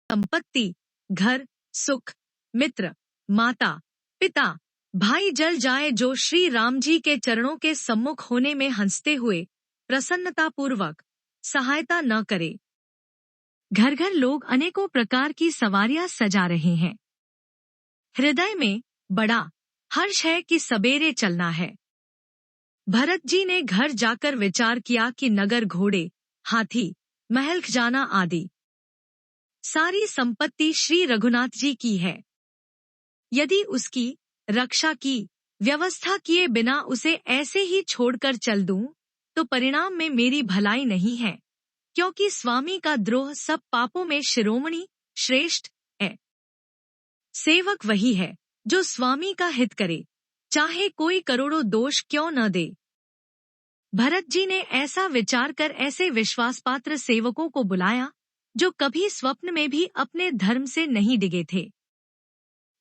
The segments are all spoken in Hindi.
संपत्ति, घर, सुख, मित्र, माता, पिता, भाई जल जाए जो श्री राम जी के चरणों के सम्मुख होने में हंसते हुए प्रसन्नतापूर्वक सहायता न करे। घर घर लोग अनेकों प्रकार की सवारियां सजा रहे हैं। हृदय में बड़ा हर्ष है कि सबेरे चलना है। भरत जी ने घर जाकर विचार किया कि नगर घोड़े, हाथी, महल खजाना आदि सारी संपत्ति श्री रघुनाथ जी की है। यदि उसकी रक्षा की व्यवस्था किए बिना उसे ऐसे ही छोड़कर चल दूं, तो परिणाम में मेरी भलाई नहीं है, क्योंकि स्वामी का द्रोह सब पापों में शिरोमणि श्रेष्ठ है। सेवक वही है जो स्वामी का हित करे, चाहे कोई करोड़ों दोष क्यों न दे। भरत जी ने ऐसा विचार कर ऐसे विश्वासपात्र सेवकों को बुलाया जो कभी स्वप्न में भी अपने धर्म से नहीं डिगे थे।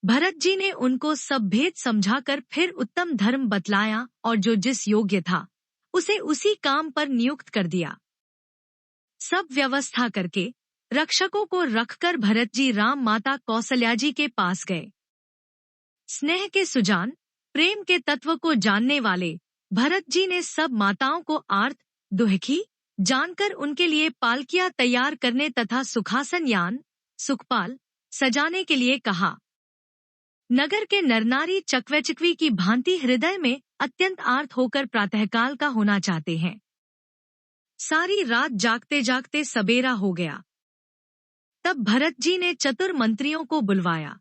भरत जी ने उनको सब भेद समझाकर फिर उत्तम धर्म बतलाया और जो जिस योग्य था उसे उसी काम पर नियुक्त कर दिया। सब व्यवस्था करके रक्षकों को रखकर भरत जी राम माता कौशल्या जी के पास गए। स्नेह के सुजान, प्रेम के तत्व को जानने वाले भरत जी ने सब माताओं को आर्त दुखी जानकर उनके लिए पालकियां तैयार करने तथा सुखासन यान सुखपाल सजाने के लिए कहा। नगर के नरनारी चकवेचकवी की भांति हृदय में अत्यंत आर्त होकर प्रातःकाल का होना चाहते हैं। सारी रात जागते जागते सबेरा हो गया। तब भरत जी ने चतुर मंत्रियों को बुलवाया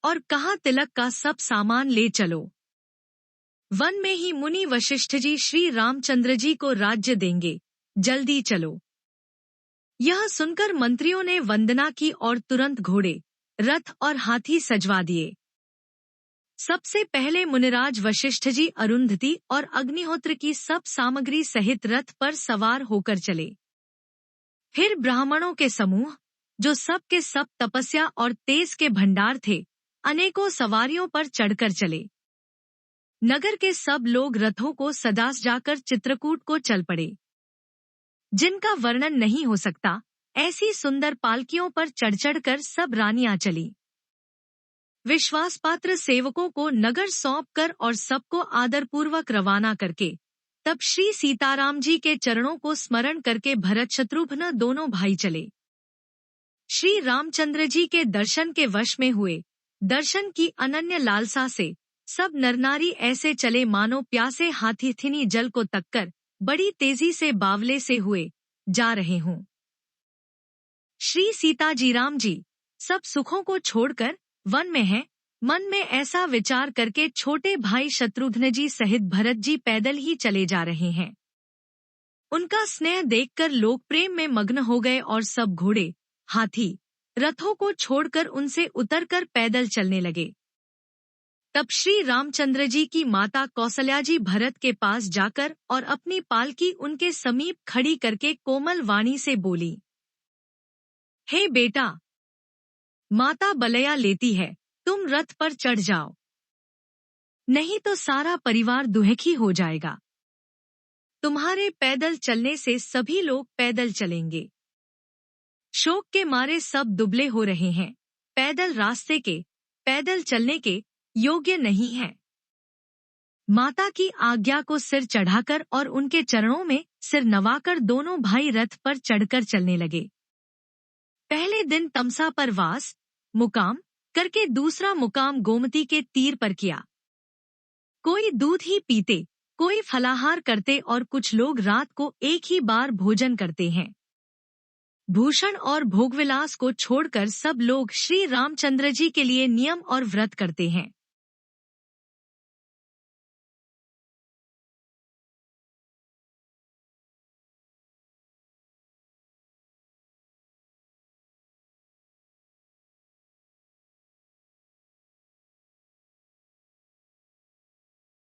और कहा, तिलक का सब सामान ले चलो। वन में ही मुनि वशिष्ठ जी श्री रामचंद्र जी को राज्य देंगे, जल्दी चलो। यह सुनकर मंत्रियों ने वंदना की और तुरंत घोड़े, रथ और हाथी सजवा दिए। सबसे पहले मुनिराज वशिष्ठ जी अरुंधति और अग्निहोत्र की सब सामग्री सहित रथ पर सवार होकर चले। फिर ब्राह्मणों के समूह, जो सब के सब तपस्या और तेज के भंडार थे, अनेकों सवारियों पर चढ़कर चले। नगर के सब लोग रथों को सदास जाकर चित्रकूट को चल पड़े। जिनका वर्णन नहीं हो सकता, ऐसी सुंदर पालकियों पर चढ़ चढ़कर सब रानियां चली। विश्वासपात्र सेवकों को नगर सौंपकर और सबको आदरपूर्वक रवाना करके तब श्री सीताराम जी के चरणों को स्मरण करके भरत शत्रुघ्न दोनों भाई चले। श्री रामचंद्र जी के दर्शन के वश में हुए। दर्शन की अनन्य लालसा से सब नरनारी ऐसे चले मानो प्यासे हाथी थिनी जल को तककर बड़ी तेजी से बावले से हुए जा रहे हों। श्री सीता जी राम जी सब सुखों को छोड़कर वन में हैं। मन में ऐसा विचार करके छोटे भाई शत्रुघ्न जी सहित भरत जी पैदल ही चले जा रहे हैं। उनका स्नेह देखकर लोग प्रेम में मग्न हो गए और सब घोड़े, हाथी, रथों को छोड़कर उनसे उतरकर पैदल चलने लगे। तब श्री रामचंद्र जी की माता कौशल्या जी भरत के पास जाकर और अपनी पालकी उनके समीप खड़ी करके कोमल वाणी से बोली, हे बेटा, माता बलया लेती है, तुम रथ पर चढ़ जाओ, नहीं तो सारा परिवार दुखी हो जाएगा। तुम्हारे पैदल चलने से सभी लोग पैदल चलेंगे। शोक के मारे सब दुबले हो रहे हैं, पैदल रास्ते के, पैदल चलने के योग्य नहीं है। माता की आज्ञा को सिर चढ़ाकर और उनके चरणों में सिर नवाकर दोनों भाई रथ पर चढ़कर चलने लगे। पहले दिन तमसा पर वास मुकाम करके दूसरा मुकाम गोमती के तीर पर किया। कोई दूध ही पीते, कोई फलाहार करते और कुछ लोग रात को एक ही बार भोजन करते हैं। भूषण और भोगविलास को छोड़कर सब लोग श्री रामचंद्र जी के लिए नियम और व्रत करते हैं।